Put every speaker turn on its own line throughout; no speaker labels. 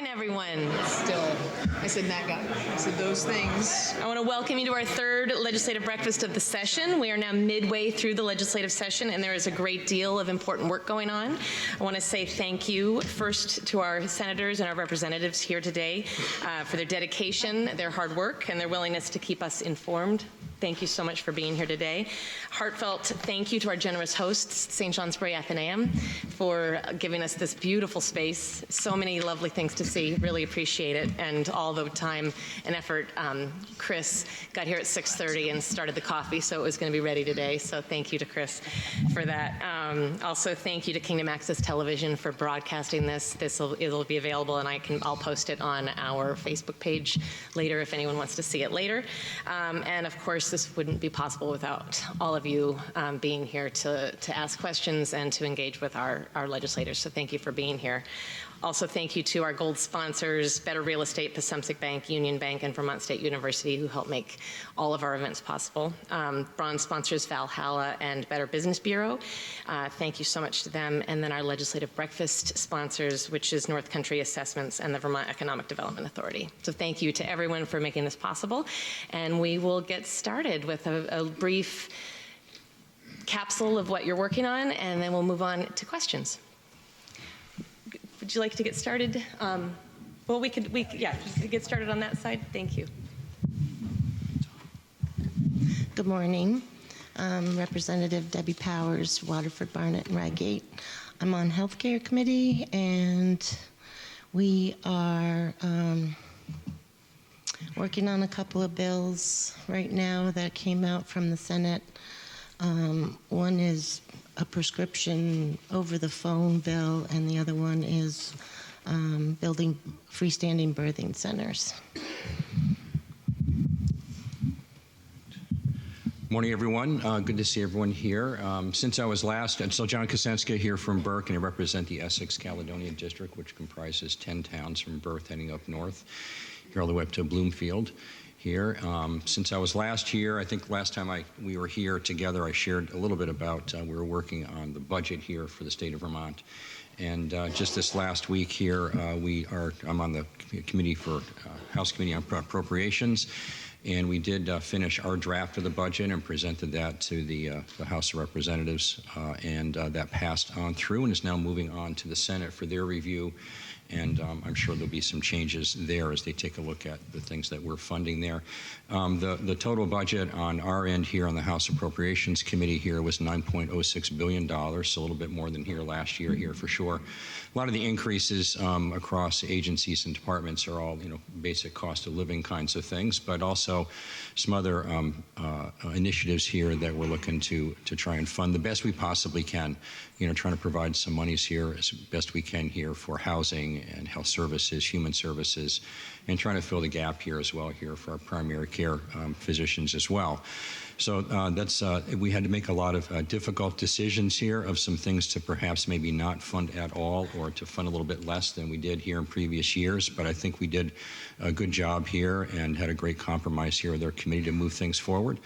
morning, everyone.
I said that guy. I said those things.
I want to welcome you to our third legislative breakfast of the session. We are now midway through the legislative session, and there is a great deal of important work going on. I want to say thank you first to our senators and our representatives here today for their dedication, their hard work, and their willingness to keep us informed. Thank you so much for being here today. Heartfelt thank you to our generous hosts, St. John's Spray Athenaeum, for giving us this beautiful space. So many lovely things to see. Really appreciate it. And all the time and effort. Chris got here at 6:30 and started the coffee, so it was going to be ready today. So thank you to Chris for that. Also, thank you to Kingdom Access Television for broadcasting this. It'll be available, and I'll post it on our Facebook page later if anyone wants to see it later. And of course, this wouldn't be possible without all of you being here to ask questions and to engage with our legislators. So thank you for being here. Also, thank you to our gold sponsors, Better Real Estate, Pasumsic Bank, Union Bank, and Vermont State University, who help make all of our events possible. Bronze sponsors, Valhalla and Better Business Bureau. Thank you so much to them. And then our legislative breakfast sponsors, which is North Country Assessments and the Vermont Economic Development Authority. So thank you to everyone for making this possible. And we will get started with a brief capsule of what you're working on, and then we'll move on to questions. Would you like to get started? Well, we could get started on that side. Thank you.
Good morning. Representative Debbie Powers, Waterford, Barnett, and Rygate. I'm on Healthcare Committee, and we are working on a couple of bills right now that came out from the Senate. One is a prescription over-the-phone bill, and the other one is building freestanding birthing centers.
Morning, everyone. Good to see everyone here. Since I was last, and so John Kosenska here from Burke, and I represent the Essex-Caledonia District, which comprises 10 towns from Burke heading up north, here all the way up to Bloomfield here. Since I was last here, I think last time we were here together, I shared a little bit about we were working on the budget here for the state of Vermont. And just this last week here, I'm on the committee for House Committee on Appropriations, and we did finish our draft of the budget and presented that to the House of Representatives, and that passed on through and is now moving on to the Senate for their review. And I'm sure there'll be some changes there as they take a look at the things that we're funding there. The total budget on our end here on the House Appropriations Committee here was $9.06 billion, so a little bit more than here last year here for sure. A lot of the increases across agencies and departments are all, basic cost of living kinds of things, but also some other initiatives here that we're looking to try and fund the best we possibly can. Trying to provide some monies here as best we can here for housing and health services, human services, and trying to fill the gap here as well here for our primary care physicians as well. So we had to make a lot of difficult decisions here of some things to perhaps maybe not fund at all or to fund a little bit less than we did here in previous years. But I think we did a good job here and had a great compromise here with our committee to move things forward.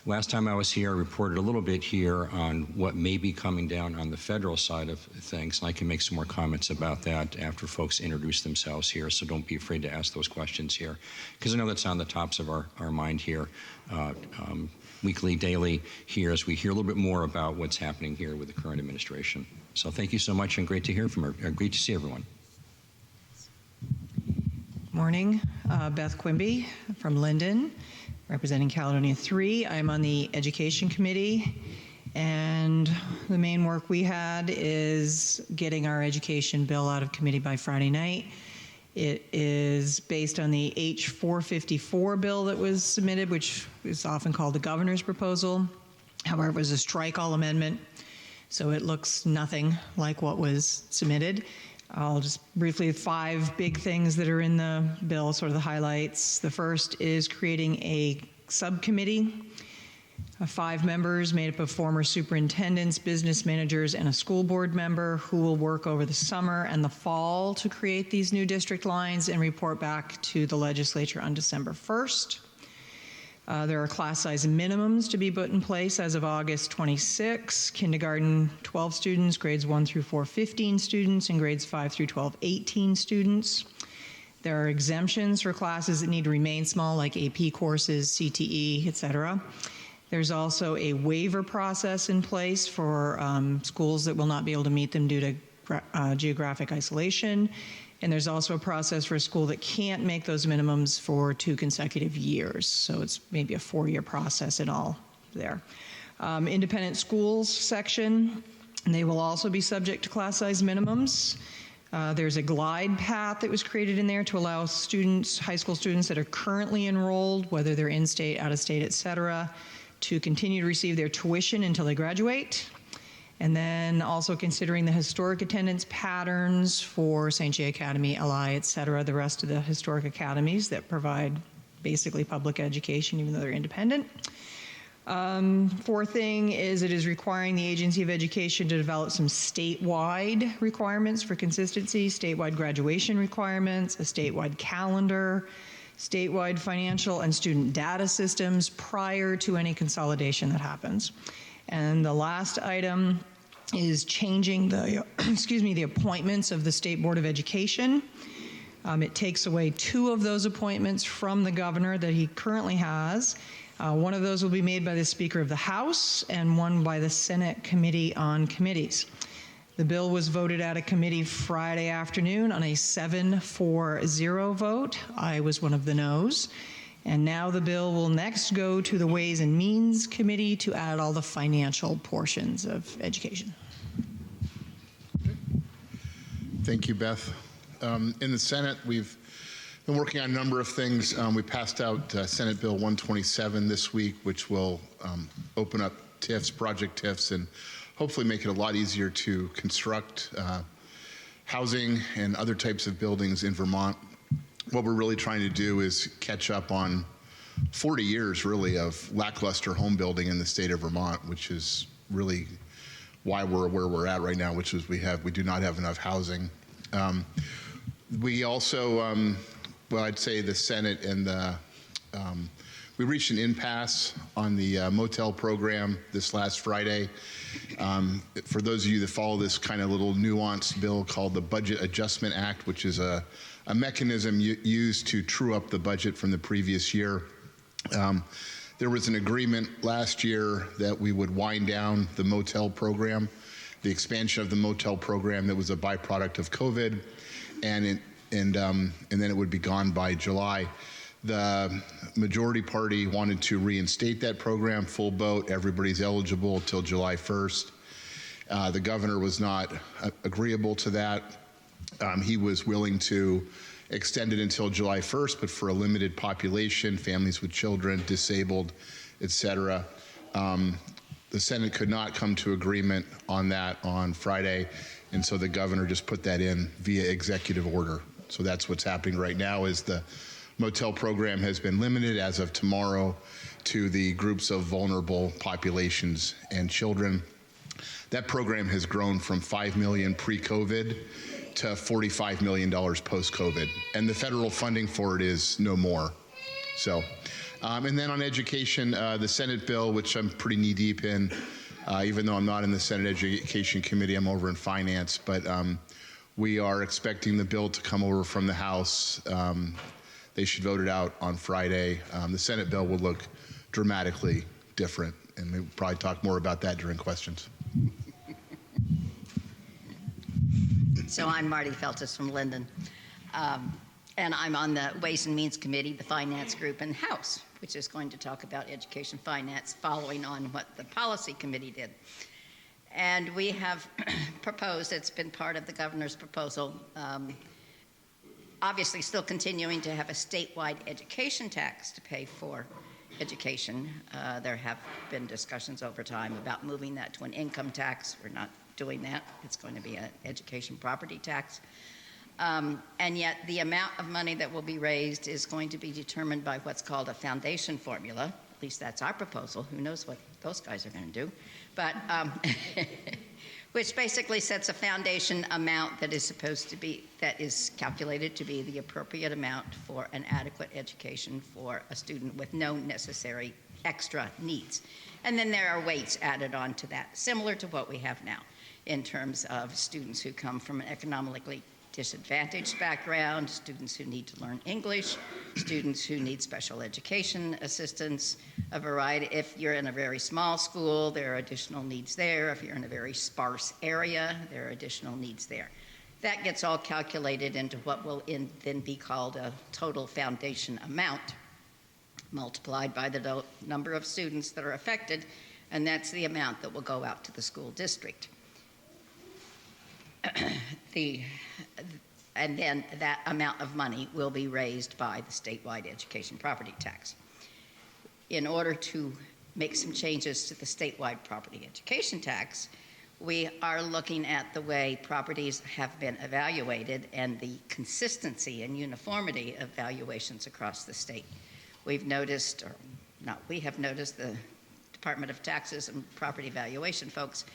Last time I was here, I reported a little bit here on what may be coming down on the federal side of things, and I can make some more comments about that after folks introduce themselves here, so don't be afraid to ask those questions here, because I know that's on the tops of our mind here, weekly, daily here, as we hear a little bit more about what's happening here with the current administration. So thank you so much, and great to hear from her. Great to see everyone.
Morning, Beth Quimby from Linden, representing Caledonia 3. I'm on the Education Committee, and the main work we had is getting our education bill out of committee by Friday night. It is based on the H454 bill that was submitted, which is often called the governor's proposal. However, it was a strike-all amendment, so it looks nothing like what was submitted. I'll just briefly, 5 big things that are in the bill, sort of the highlights. The first is creating a subcommittee of 5 members made up of former superintendents, business managers, and a school board member who will work over the summer and the fall to create these new district lines and report back to the legislature on December 1st. There are class size minimums to be put in place as of August 26. Kindergarten, 12 students, grades 1 through 4, 15 students, and grades 5 through 12, 18 students. There are exemptions for classes that need to remain small, like AP courses, CTE, et cetera. There's also a waiver process in place for schools that will not be able to meet them due to geographic isolation. And there's also a process for a school that can't make those minimums for 2 consecutive years. So it's maybe a 4-year process in all there. Independent schools section, they will also be subject to class size minimums. There's a glide path that was created in there to allow students, high school students that are currently enrolled, whether they're in-state, out-of-state, et cetera, to continue to receive their tuition until they graduate. And then also considering the historic attendance patterns for St. J. Academy, LI, et cetera, the rest of the historic academies that provide basically public education, even though they're independent. Fourth thing is it is requiring the Agency of Education to develop some statewide requirements for consistency, statewide graduation requirements, a statewide calendar, statewide financial and student data systems prior to any consolidation that happens. And the last item is changing the, the appointments of the State Board of Education. It takes away 2 of those appointments from the governor that he currently has. One of those will be made by the Speaker of the House and one by the Senate Committee on Committees. The bill was voted at a committee Friday afternoon on a 7-4-0 vote. I was one of the noes. And now the bill will next go to the Ways and Means Committee to add all the financial portions of education.
Thank you, Beth. In the Senate, we've been working on a number of things. We passed out Senate Bill 127 this week, which will open up TIFs, project TIFs, and hopefully make it a lot easier to construct housing and other types of buildings in Vermont. What we're really trying to do is catch up on 40 years, really, of lackluster home building in the state of Vermont, which is really why we're where we're at right now, which is we do not have enough housing. We also, well, I'd say the Senate and the, we reached an impasse on the motel program this last Friday. For those of you that follow this kind of little nuanced bill called the Budget Adjustment Act, which is a mechanism used to true up the budget from the previous year. There was an agreement last year that we would wind down the motel program, the expansion of the motel program that was a byproduct of COVID, and then it would be gone by July. The majority party wanted to reinstate that program, full boat, everybody's eligible till July 1st. The governor was not agreeable to that. He was willing to extend it until July 1st, but for a limited population, families with children, disabled, et cetera. The Senate could not come to agreement on that on Friday, and so the governor just put that in via executive order. So that's what's happening right now is the motel program has been limited as of tomorrow to the groups of vulnerable populations and children. That program has grown from $5 million pre-COVID to $45 million post-COVID, and the federal funding for it is no more. So, and then on education, the Senate bill, which I'm pretty knee-deep in, even though I'm not in the Senate Education Committee, I'm over in Finance, but we are expecting the bill to come over from the House. They should vote it out on Friday. The Senate bill will look dramatically different, and we'll probably talk more about that during questions.
So I'm Marty Feltus from Linden, and I'm on the Ways and Means Committee, the Finance Group in the House, which is going to talk about education finance following on what the Policy Committee did. And we have proposed, it's been part of the governor's proposal, obviously still continuing to have a statewide education tax to pay for education. There have been discussions over time about moving that to an income tax. We're not doing that. It's going to be an education property tax. And yet the amount of money that will be raised is going to be determined by what's called a foundation formula. At least that's our proposal. Who knows what those guys are going to do. But which basically sets a foundation amount that is calculated to be the appropriate amount for an adequate education for a student with no necessary extra needs. And then there are weights added on to that, similar to what we have now in terms of students who come from an economically disadvantaged background, students who need to learn English, students who need special education assistance, a variety. If you're in a very small school, there are additional needs there. If you're in a very sparse area, there are additional needs there. That gets all calculated into what will then be called a total foundation amount, multiplied by the number of students that are affected, and that's the amount that will go out to the school district. And then that amount of money will be raised by the statewide education property tax. In order to make some changes to the statewide property education tax, we are looking at the way properties have been evaluated and the consistency and uniformity of valuations across the state. We've noticed, or not we have noticed, the Department of Taxes and Property Valuation folks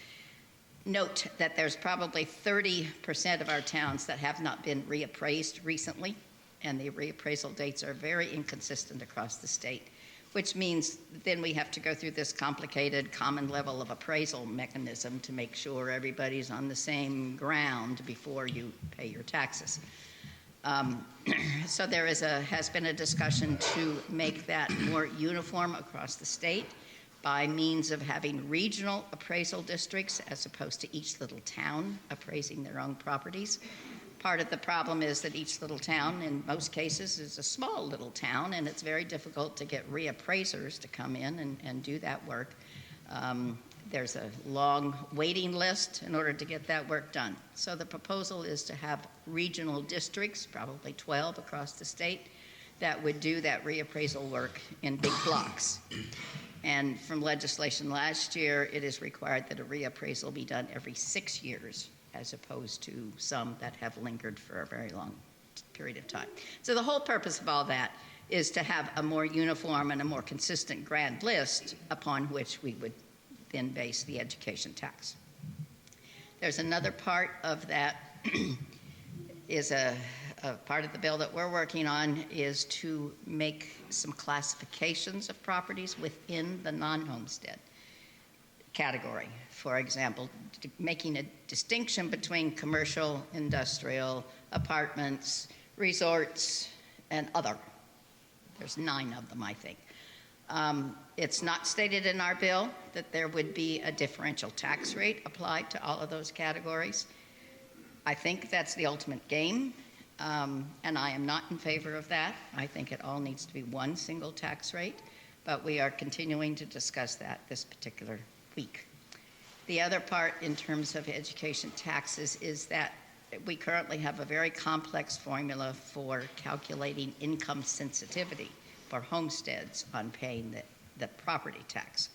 note that there's probably 30% of our towns that have not been reappraised recently, and the reappraisal dates are very inconsistent across the state, which means then we have to go through this complicated common level of appraisal mechanism to make sure everybody's on the same ground before you pay your taxes. So there has been a discussion to make that more uniform across the state by means of having regional appraisal districts as opposed to each little town appraising their own properties. Part of the problem is that each little town, in most cases, is a small little town, and it's very difficult to get reappraisers to come in and do that work. There's a long waiting list in order to get that work done. So the proposal is to have regional districts, probably 12 across the state, that would do that reappraisal work in big blocks. And from legislation last year, it is required that a reappraisal be done every 6 years, as opposed to some that have lingered for a very long period of time. So the whole purpose of all that is to have a more uniform and a more consistent grand list upon which we would then base the education tax. There's another part of that is a part of the bill that we're working on is to make some classifications of properties within the non-homestead category. For example, making a distinction between commercial, industrial, apartments, resorts, and other. There's 9 of them, I think. It's not stated in our bill that there would be a differential tax rate applied to all of those categories. I think that's the ultimate game, and I am not in favor of that. I think it all needs to be one single tax rate, but we are continuing to discuss that this particular week. The other part in terms of education taxes is that we currently have a very complex formula for calculating income sensitivity for homesteads on paying the property tax.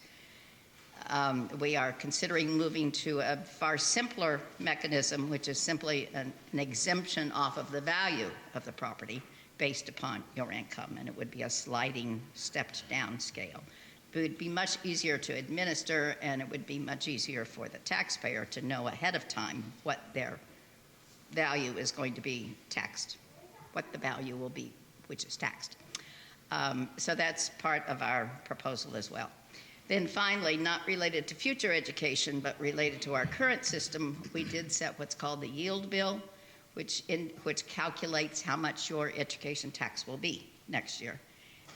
We are considering moving to a far simpler mechanism, which is simply an exemption off of the value of the property based upon your income, and it would be a sliding stepped down scale. It would be much easier to administer, and it would be much easier for the taxpayer to know ahead of time what their value is going to be taxed, what the value will be, which is taxed. So that's part of our proposal as well. Then finally, not related to future education, but related to our current system, we did set what's called the yield bill, which calculates how much your education tax will be next year.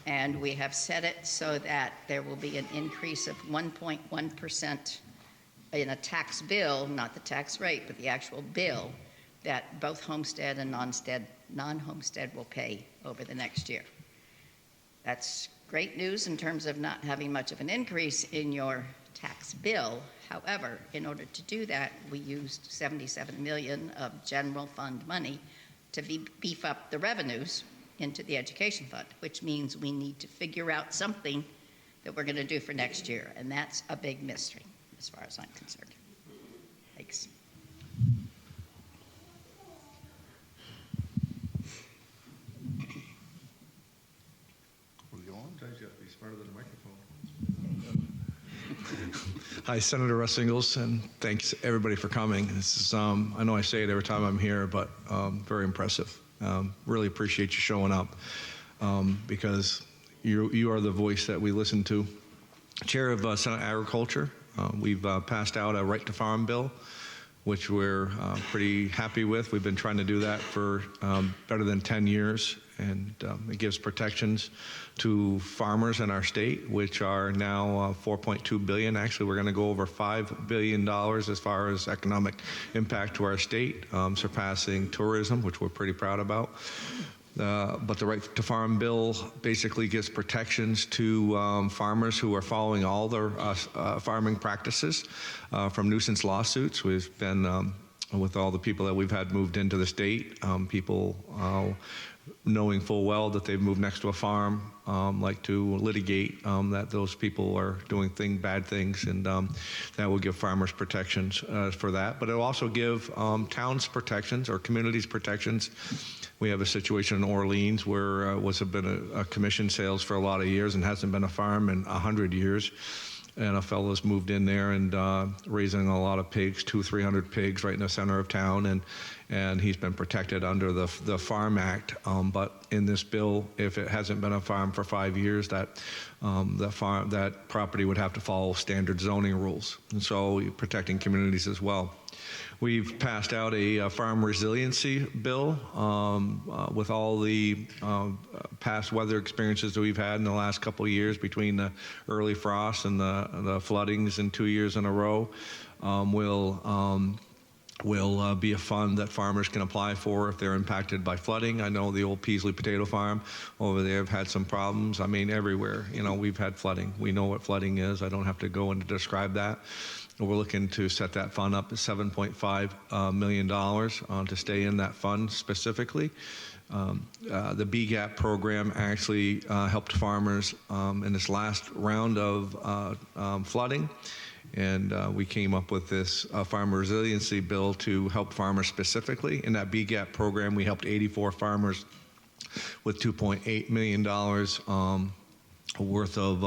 And we have set it so that there will be an increase of 1.1% in a tax bill, not the tax rate, but the actual bill that both homestead and non-homestead will pay over the next year. That's great news in terms of not having much of an increase in your tax bill. However, in order to do that, we used $77 million of general fund money to beef up the revenues into the education fund, which means we need to figure out something that we're going to do for next year, and that's a big mystery as far as I'm concerned. Thanks.
Sometimes you have to be smarter than a microphone. Hi, Senator Russ Ingalls, and thanks everybody for coming. This is, I know I say it every time I'm here, but very impressive. Really appreciate you showing up because you are the voice that we listen to. Chair of Senate Agriculture, we've passed out a right to farm bill, which we're pretty happy with. We've been trying to do that for better than 10 years, and it gives protections to farmers in our state, which are now $4.2 billion. Actually, we're going to go over $5 billion as far as economic impact to our state, surpassing tourism, which we're pretty proud about. But the right to farm bill basically gives protections to farmers who are following all their farming practices from nuisance lawsuits. We've been with all the people that we've had moved into the state, people knowing full well that they've moved next to a farm, like to litigate that those people are doing bad things, and that will give farmers protections for that. But it'll also give towns protections or communities protections. We have a situation in Orleans where has been a commission sales for a lot of years and hasn't been a farm in 100 years. And a fellow's moved in there and raising a lot of pigs, 200-300 pigs right in the center of town, and he's been protected under the Farm Act. But in this bill, if it hasn't been a farm for 5 years, that property would have to follow standard zoning rules. And so you're protecting communities as well. We've passed out a farm resiliency bill with all the past weather experiences that we've had in the last couple of years between the early frosts and the floodings in 2 years in a row. Will be a fund that farmers can apply for if they're impacted by flooding. I know the old Peasley potato farm over there have had some problems. I mean, everywhere, we've had flooding. We know what flooding is. I don't have to go in to describe that. We're looking to set that fund up at $7.5 million to stay in that fund specifically. The BGAP program actually helped farmers in this last round of flooding. And we came up with this farmer resiliency bill to help farmers specifically. In that BGAP program, we helped 84 farmers with $2.8 million worth of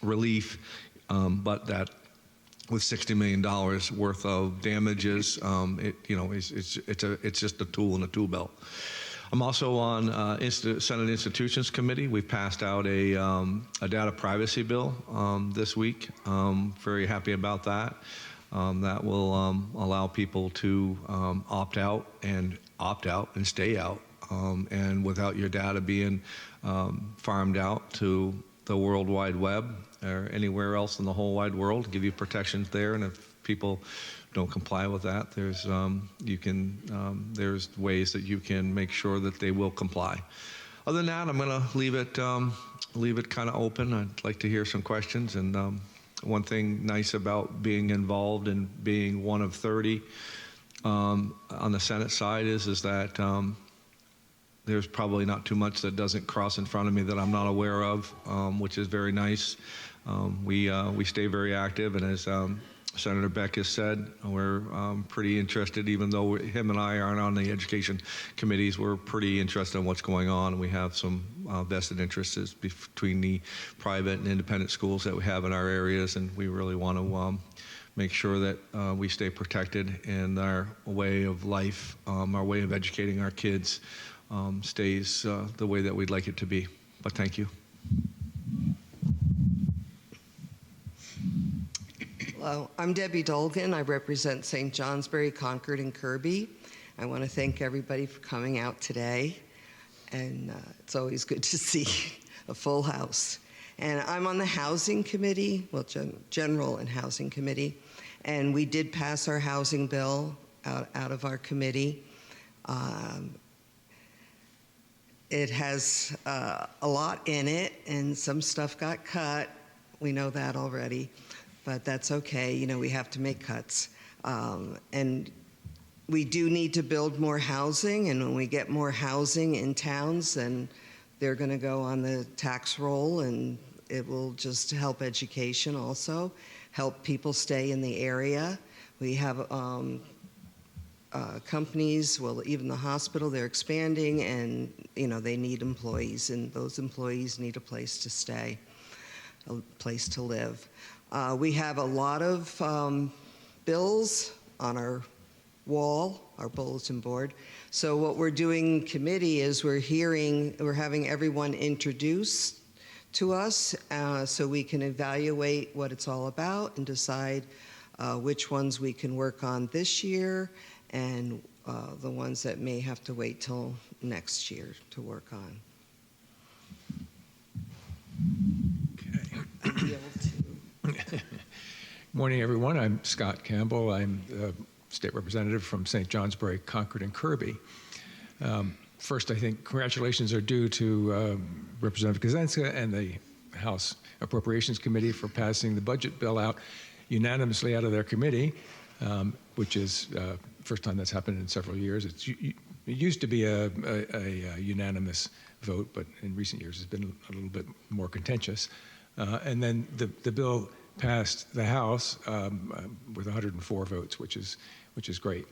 relief, but that with $60 million worth of damages, it's just a tool in a tool belt. I'm also on Senate Institutions Committee. We've passed out a data privacy bill this week. Very happy about that. That will allow people to opt out and stay out, and without your data being farmed out to the World Wide Web or anywhere else in the whole wide world, give you protections there. And if people don't comply with that, there's ways that you can make sure that they will comply. Other than that, I'm going to leave it kind of open. I'd like to hear some questions. And one thing nice about being involved and being one of 30 on the Senate side is that there's probably not too much that doesn't cross in front of me that I'm not aware of, which is very nice. We stay very active, and as Senator Beck has said, we're pretty interested, even though him and I aren't on the education committees, we're pretty interested in what's going on. We have some vested interests between the private and independent schools that we have in our areas, and we really want to make sure that we stay protected and our way of life, our way of educating our kids stays the way that we'd like it to be. But thank you.
Hello, I'm Debbie Dolgan. I represent St. Johnsbury, Concord, and Kirby. I want to thank everybody for coming out today, and it's always good to see a full house. And I'm on the Housing Committee, well, General and Housing Committee, and we did pass our housing bill out of our committee. It has a lot in it, and some stuff got cut. We know that already. But that's okay, we have to make cuts. And we do need to build more housing, and when we get more housing in towns, then they're gonna go on the tax roll, and it will just help education also, help people stay in the area. We have companies, well, even the hospital, they're expanding, and they need employees, and those employees need a place to stay. a place to live. We have a lot of bills on our wall, our bulletin board. So what we're doing in committee is we're having everyone introduce to us so we can evaluate what it's all about and decide which ones we can work on this year and the ones that may have to wait till next year to work on.
Morning, everyone. I'm Scott Campbell. I'm the state representative from St. Johnsbury, Concord, and Kirby. First, I think congratulations are due to Representative Kazenska and the House Appropriations Committee for passing the budget bill out unanimously out of their committee, which is the first time that's happened in several years. It used to be a unanimous vote, but in recent years it's been a little bit more contentious. And then the bill passed the House with 104 votes, which is great.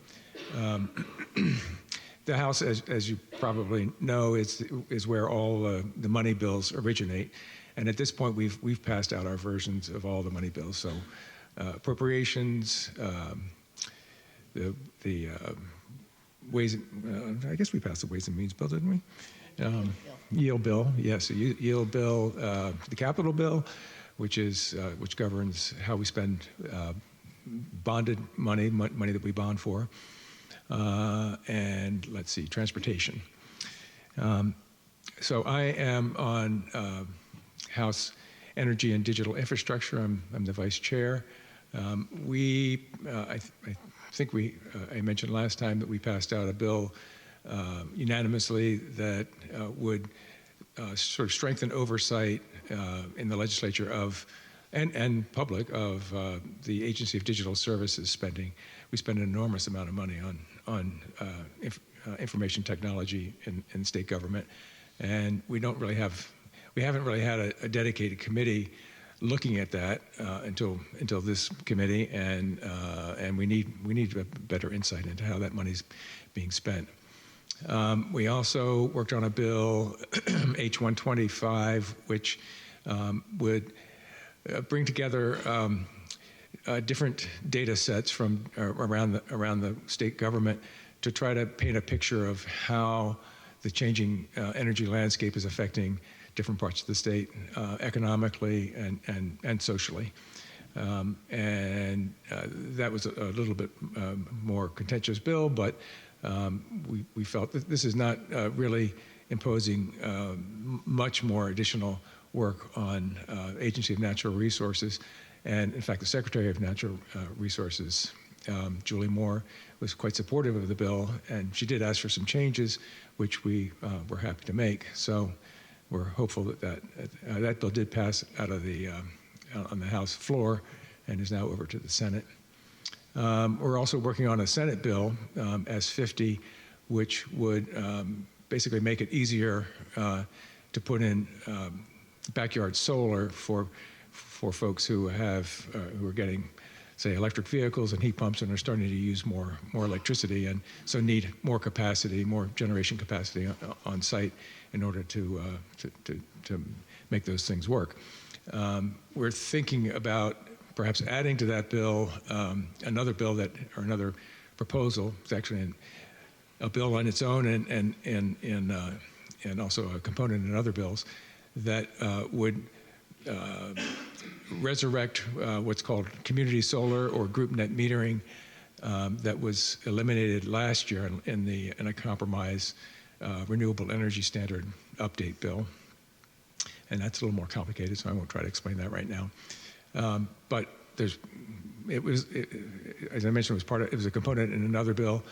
The House, as you probably know, is where all the money bills originate, and at this point we've passed out our versions of all the money bills. So appropriations, the ways. I guess we passed the Ways and Means bill, didn't we? Yield bill, yes, a yield bill, the capital bill, which governs how we spend bonded money that we bond for, and let's see, transportation. So I am on House Energy and Digital Infrastructure. I'm the vice chair. I think I mentioned last time that we passed out a bill unanimously that would sort of strengthen oversight in the legislature and public of the Agency of Digital Services spending. We spend an enormous amount of money on information technology in state government, and we haven't really had a dedicated committee looking at that until this committee, and we need a better insight into how that money's being spent. We also worked on a bill, H-125, which would bring together different data sets from around the state government to try to paint a picture of how the changing energy landscape is affecting different parts of the state economically and socially. That was a little bit more contentious bill, but we felt that this is not really imposing much more additional work on Agency of Natural Resources. And in fact, the Secretary of Natural Resources, Julie Moore, was quite supportive of the bill, and she did ask for some changes, which we were happy to make. So we're hopeful that bill did pass out of on the House floor and is now over to the Senate. We're also working on a Senate bill, S-50, which would basically make it easier to put in backyard solar for folks who are getting, say, electric vehicles and heat pumps and are starting to use more electricity, and so need more capacity, more generation capacity on site in order to make those things work. We're thinking about perhaps adding to that bill another proposal. It's actually a bill on its own and also a component in other bills that would resurrect what's called community solar or group net metering that was eliminated last year in a compromise renewable energy standard update bill. And that's a little more complicated, so I won't try to explain that right now. But as I mentioned, it was a component in another bill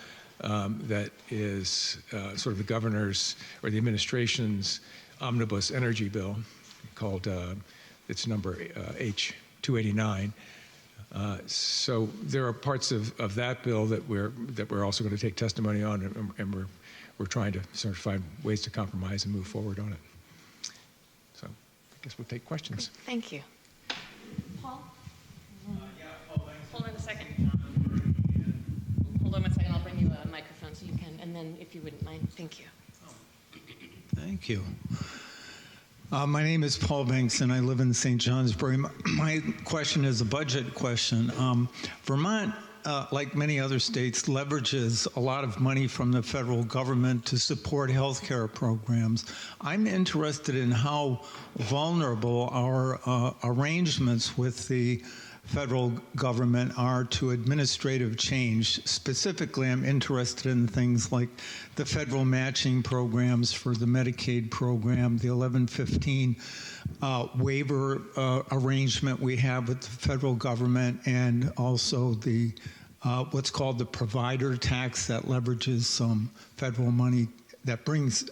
that is sort of the governor's or the administration's omnibus energy bill, called its number H-289. So there are parts of that bill that we're also going to take testimony on, and we're trying to sort of find ways to compromise and move forward on it. So I guess we'll take questions.
Thank you. Paul? Hold on a second. Hold on one second. I'll bring you a microphone so you can, and then if you wouldn't mind, thank you.
Thank you. My name is Paul Banks, and I live in St. Johnsbury. My question is a budget question. Vermont, like many other states, leverages a lot of money from the federal government to support health care programs. I'm interested in how vulnerable our arrangements with the federal government are to administrative change. Specifically, I'm interested in things like the federal matching programs for the Medicaid program, the 1115 waiver arrangement we have with the federal government, and also the what's called the provider tax that leverages some federal money that brings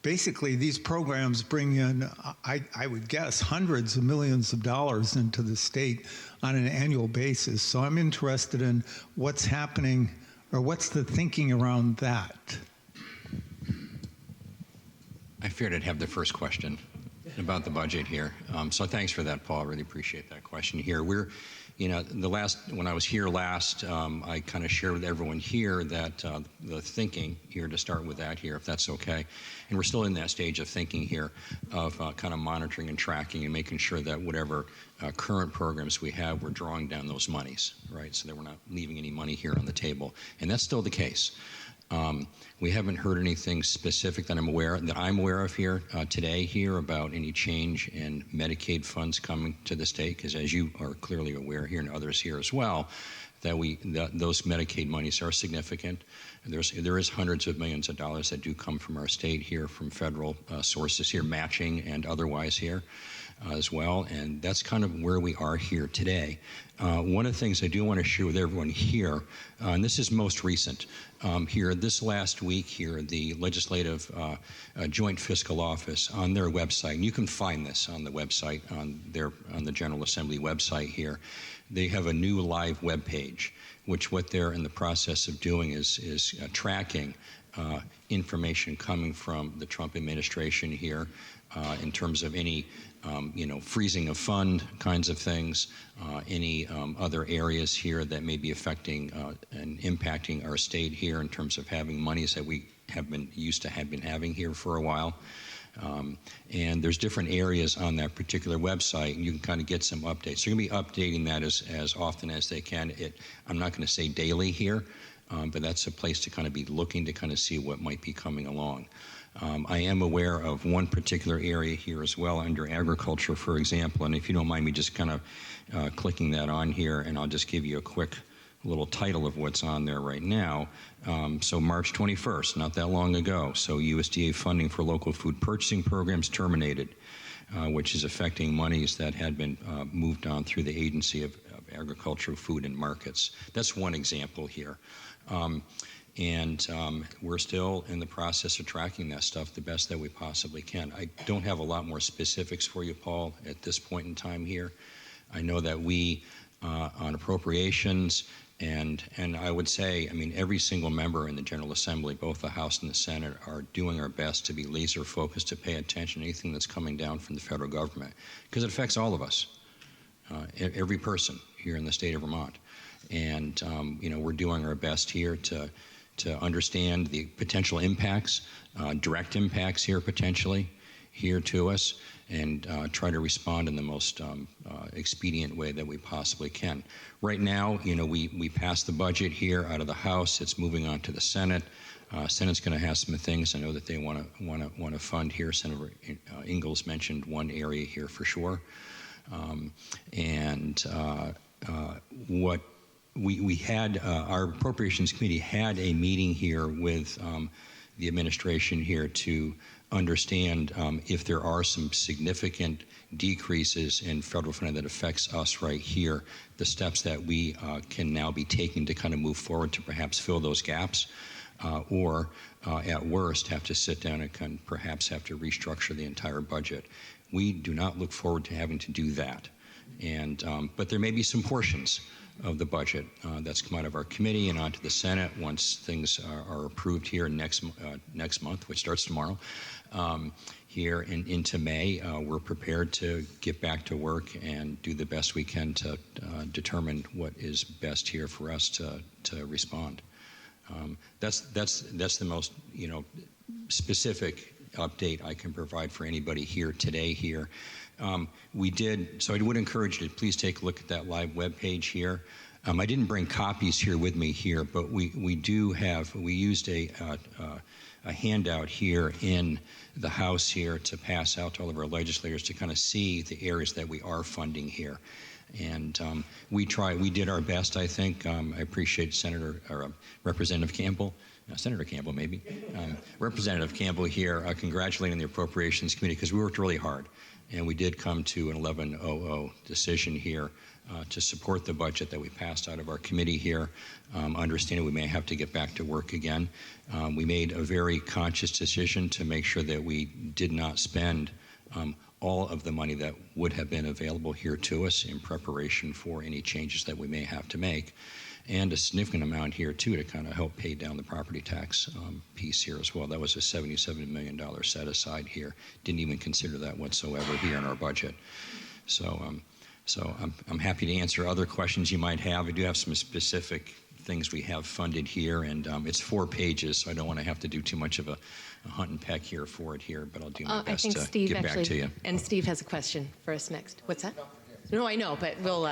basically, these programs bring in, I would guess, hundreds of millions of dollars into the state on an annual basis. So I'm interested in what's happening, or what's the thinking around that?
I feared I'd have the first question about the budget here. So thanks for that, Paul. I really appreciate that question here. When I was here last, I kind of shared with everyone here that the thinking here, to start with that here, if that's okay. And we're still in that stage of thinking here of kind of monitoring and tracking and making sure that whatever current programs we have, we're drawing down those monies, right? So that we're not leaving any money here on the table. And that's still the case. We haven't heard anything specific that I'm aware of here today here about any change in Medicaid funds coming to the state, because as you are clearly aware here and others here as well, that those Medicaid monies are significant. There is hundreds of millions of dollars that do come from our state here, from federal sources here, matching and otherwise here as well, and that's kind of where we are here today. One of the things I do want to share with everyone here, and this is most recent, here this last week here, the Legislative Joint Fiscal Office on their website, and you can find this on the website, on the General Assembly website here, they have a new live web page, which what they're in the process of doing is tracking information coming from the Trump administration here in terms of any freezing of fund kinds of things, any other areas here that may be affecting and impacting our state here in terms of having monies that we have been having here for a while. And there's different areas on that particular website, and you can kind of get some updates. So you're going to be updating that as often as they can. I'm not going to say daily here, but that's a place to kind of be looking to kind of see what might be coming along. I am aware of one particular area here as well under agriculture, for example, and if you don't mind me just kind of clicking that on here, and I'll just give you a quick little title of what's on there right now. So March 21st, not that long ago, so USDA funding for local food purchasing programs terminated, which is affecting monies that had been moved on through the Agency of Agriculture, Food, and Markets. That's one example here. And we're still in the process of tracking that stuff the best that we possibly can. I don't have a lot more specifics for you, Paul, at this point in time here. I know that we, on appropriations, and I would say, I mean, every single member in the General Assembly, both the House and the Senate, are doing our best to be laser focused, to pay attention to anything that's coming down from the federal government, because it affects all of us, every person here in the state of Vermont. And, we're doing our best here to understand the potential impacts, direct impacts here potentially here to us, and try to respond in the most expedient way that we possibly can. Right now, we passed the budget here out of the House. It's moving on to the Senate. Senate's going to have some things I know that they want to fund here. Senator Ingalls mentioned one area here for sure, what we had, our Appropriations Committee had a meeting here with the administration here to understand if there are some significant decreases in federal funding that affects us right here, the steps that we can now be taking to kind of move forward to perhaps fill those gaps, or at worst have to sit down and perhaps have to restructure the entire budget. We do not look forward to having to do that. But there may be some portions of the budget that's come out of our committee and onto the Senate once things are approved here next month, which starts tomorrow, here into May. We're prepared to get back to work and do the best we can to determine what is best here for us to respond. That's the most specific update I can provide for anybody here today here. We did, so I would encourage you to please take a look at that live webpage here. I didn't bring copies here with me here, but we used a handout here in the House here to pass out to all of our legislators to kind of see the areas that we are funding here. And we did our best, I think. I appreciate Representative Campbell, Senator Campbell maybe, Representative Campbell here congratulating the Appropriations Committee because we worked really hard. And we did come to an 11-0-0 decision here to support the budget that we passed out of our committee here. Understanding we may have to get back to work again. We made a very conscious decision to make sure that we did not spend all of the money that would have been available here to us in preparation for any changes that we may have to make. And a significant amount here, too, to kind of help pay down the property tax piece here as well. That was a $77 million set aside here. Didn't even consider that whatsoever here in our budget. So I'm happy to answer other questions you might have. I do have some specific things we have funded here, and it's 4 pages, so I don't want to have to do too much of a hunt and peck here for it here, but I'll do my best to get back to you.
And Steve has a question for us next. What's that? No, I know, but we'll...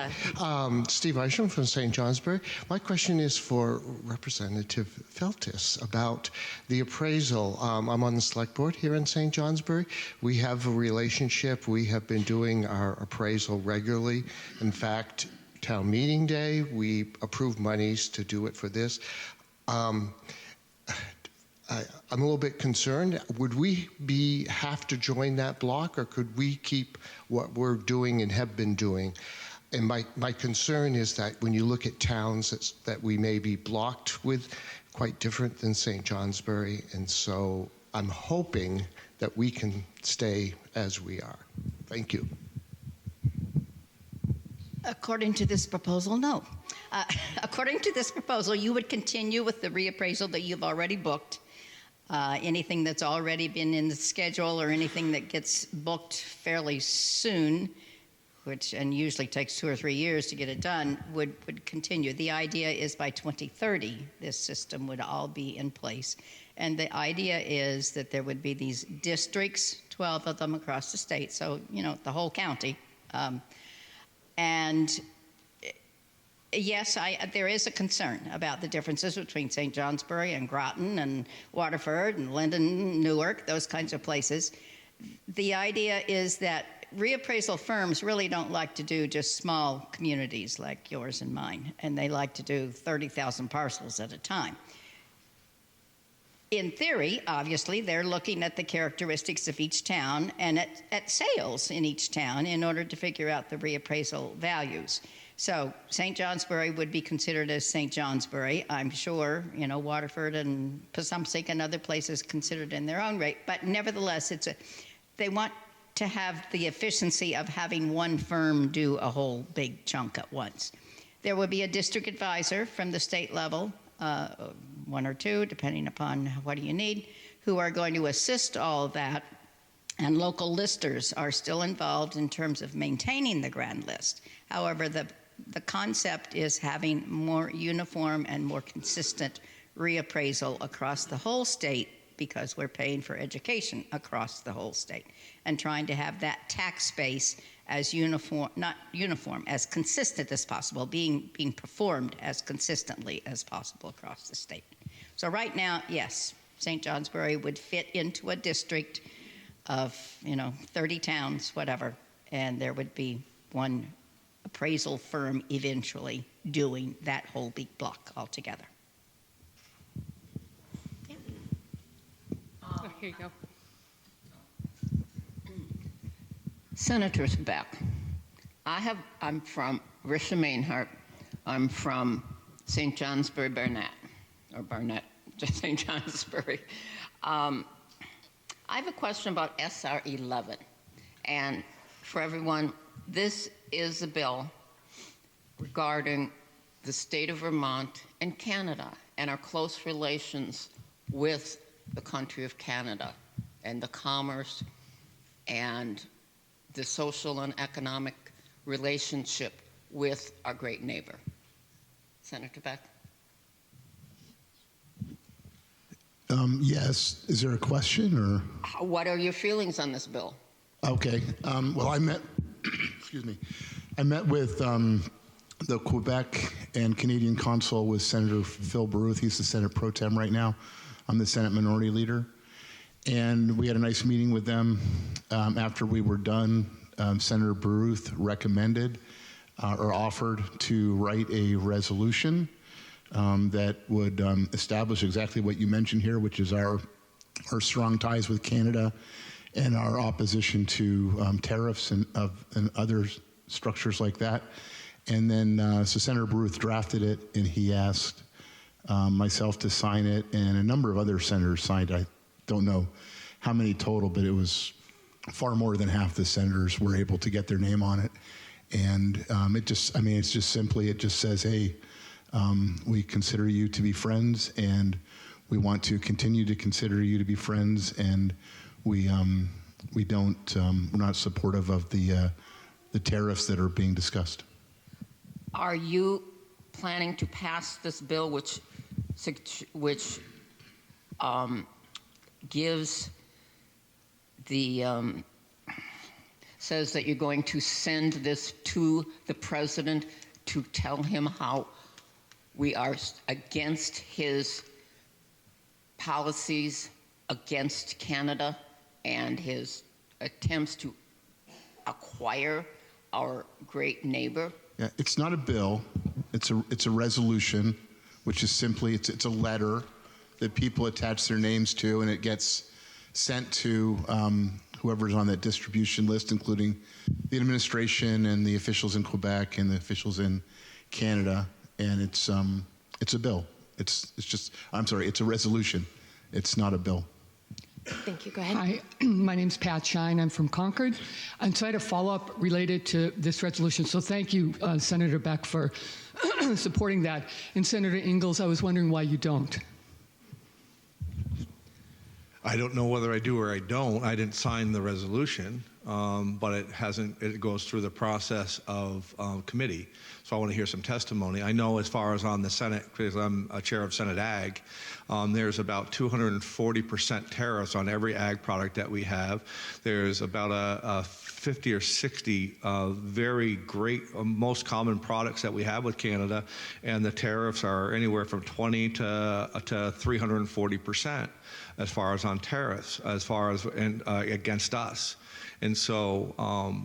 Steve Isham from St. Johnsbury. My question is for Representative Feltis about the appraisal. I'm on the select board here in St. Johnsbury. We have a relationship. We have been doing our appraisal regularly. In fact, town meeting day, we approved monies to do it for this. I'm a little bit concerned. Would we have to join that block, or could we keep what we're doing and have been doing? And my concern is that when you look at towns that we may be blocked with, quite different than St. Johnsbury, and so I'm hoping that we can stay as we are. Thank you.
According to this proposal, no. According to this proposal, you would continue with the reappraisal that you've already booked. Anything that's already been in the schedule or anything that gets booked fairly soon, and usually takes 2 or 3 years to get it done, would continue. The idea is by 2030, this system would all be in place. And the idea is that there would be these districts, 12 of them across the state, so, the whole county. And yes, there is a concern about the differences between St. Johnsbury and Groton and Waterford and Linden, Newark, those kinds of places. The idea is that reappraisal firms really don't like to do just small communities like yours and mine, and they like to do 30,000 parcels at a time. In theory, obviously, they're looking at the characteristics of each town and at sales in each town in order to figure out the reappraisal values. So St. Johnsbury would be considered as St. Johnsbury. I'm sure, Waterford and Passumpsic and other places considered in their own rate. But nevertheless, they want to have the efficiency of having one firm do a whole big chunk at once. There would be a district advisor from the state level, 1 or 2, depending upon what you need, who are going to assist all of that. And local listers are still involved in terms of maintaining the grand list. However, the concept is having more uniform and more consistent reappraisal across the whole state, because we're paying for education across the whole state, and trying to have that tax base as as consistent as possible, being performed as consistently as possible across the state. So right now, yes, St. Johnsbury would fit into a district of 30 towns, whatever, and there would be one appraisal firm eventually doing that whole big block altogether.
Yeah. Here you go.
Senators Beck, I'm from Risha Mainhart. I'm from St. Johnsbury, Barnett, St. Johnsbury. I have a question about SR 11. And for everyone, this is a bill regarding the state of Vermont and Canada and our close relations with the country of Canada and the commerce and the social and economic relationship with our great neighbor. Senator Beck?
Yes. Is there a question or?
What are your feelings on this bill?
Okay. Well, I met, excuse me, I met with the Quebec and Canadian consul with Senator Phil Baruth. He's the Senate Pro Tem right now. I'm the Senate Minority Leader. And we had a nice meeting with them. After we were done, Senator Baruth recommended or offered to write a resolution that would establish exactly what you mentioned here, which is our strong ties with Canada and our opposition to tariffs and other structures like that. And then, so Senator Baruth drafted it, and he asked myself to sign it, and a number of other senators signed it. I don't know how many total, but it was far more than half the senators were able to get their name on it. And it just, I mean, it's just simply, it just says, hey, we consider you to be friends, and we want to continue to consider you to be friends, and we don't, we're not supportive of the tariffs that are being discussed.
Are you planning to pass this bill, which gives the says that you're going to send this to the president to tell him how we are against his policies against Canada and his attempts to acquire our great neighbor?
Yeah, it's not a bill. It's a resolution, which is simply it's a letter that people attach their names to, and it gets sent to whoever's on that distribution list, including the administration and the officials in Quebec and the officials in Canada. And it's a bill. It's just, I'm sorry, it's a resolution. It's not a bill.
Thank you. Go ahead.
Hi, my name's Pat Shine. I'm from Concord. And so I had a follow-up related to this resolution. So thank you, Senator Beck, for supporting that. And Senator Ingalls, I was wondering why you don't.
I don't know whether I do or I don't. I didn't sign the resolution, but it goes through the process of committee. So I want to hear some testimony. I know as far as on the Senate, because I'm a chair of Senate Ag, there's about 240% tariffs on every ag product that we have. There's about a 50 or 60 very great, most common products that we have with Canada, and the tariffs are anywhere from 20 to 340% as far as on tariffs, as far as against us. And so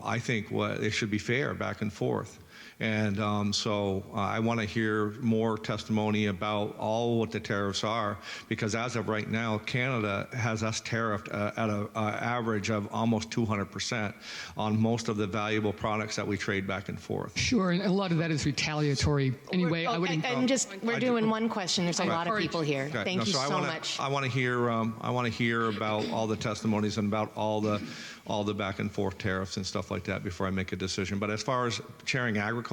I think it should be fair back and forth. And so I want to hear more testimony about all what the tariffs are, because as of right now, Canada has us tariffed at an average of almost 200% on most of the valuable products that we trade back and forth.
Sure, and a lot of that is retaliatory. Anyway, I wouldn't.
We're doing one question. There's a lot of people here.
Okay.
Thank you so much.
I want to hear about all the testimonies and about all the back and forth tariffs and stuff like that before I make a decision. But as far as chairing agriculture,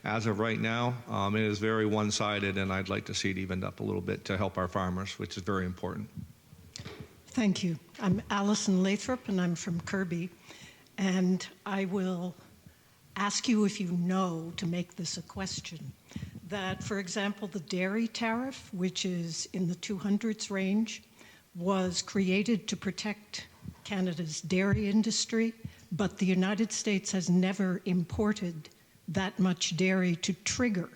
as of right now, it is very one-sided, and I'd like to see it evened up a little bit to help our farmers, which is very important.
Thank you. I'm Allison Lathrop, and I'm from Kirby. And I will ask you, if you know, to make this a question, that, for example, the dairy tariff, which is in the 200s range, was created to protect Canada's dairy industry, but the United States has never imported that much dairy to trigger.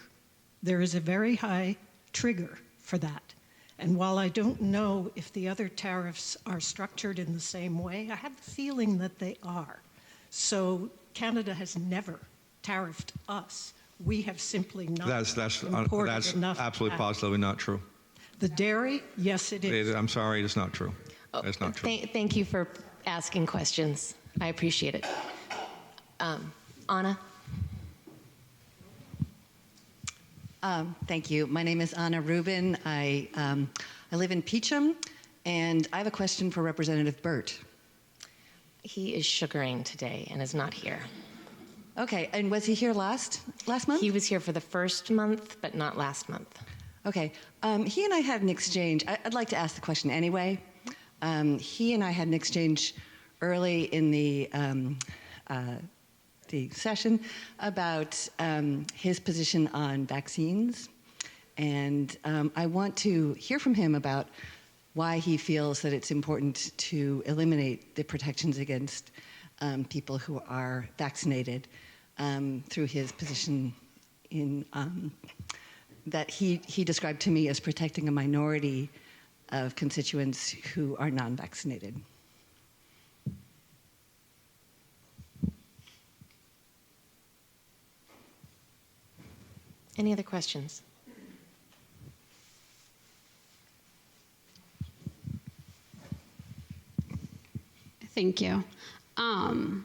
There is a very high trigger for that. And while I don't know if the other tariffs are structured in the same way, I have the feeling that they are. So Canada has never tariffed us. We have simply not imported enough.
That's absolutely positively not true.
The dairy, yes, it is.
I'm sorry, it's not true. It's not true.
Thank you for asking questions. I appreciate it. Anna?
Thank you. My name is Anna Rubin. I live in Peacham, and I have a question for Representative Burt.
He is sugaring today and is not here.
Okay, and was he here last month?
He was here for the first month, but not last month.
Okay, he and I had an exchange. I'd like to ask the question anyway. He and I had an exchange early in the session about his position on vaccines, and I want to hear from him about why he feels that it's important to eliminate the protections against people who are vaccinated through his position in that he described to me as protecting a minority of constituents who are non-vaccinated.
Any other questions?
Thank you. I'm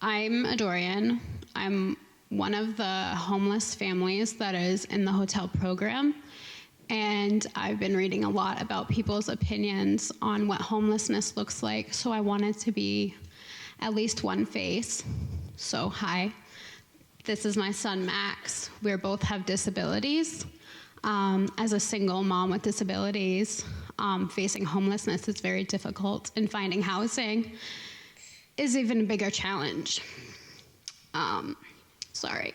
a Dorian. I'm one of the homeless families that is in the hotel program. And I've been reading a lot about people's opinions on what homelessness looks like. So I wanted to be at least one face. So hi, this is my son, Max. We both have disabilities. As a single mom with disabilities, facing homelessness is very difficult, and finding housing is even a bigger challenge. Sorry.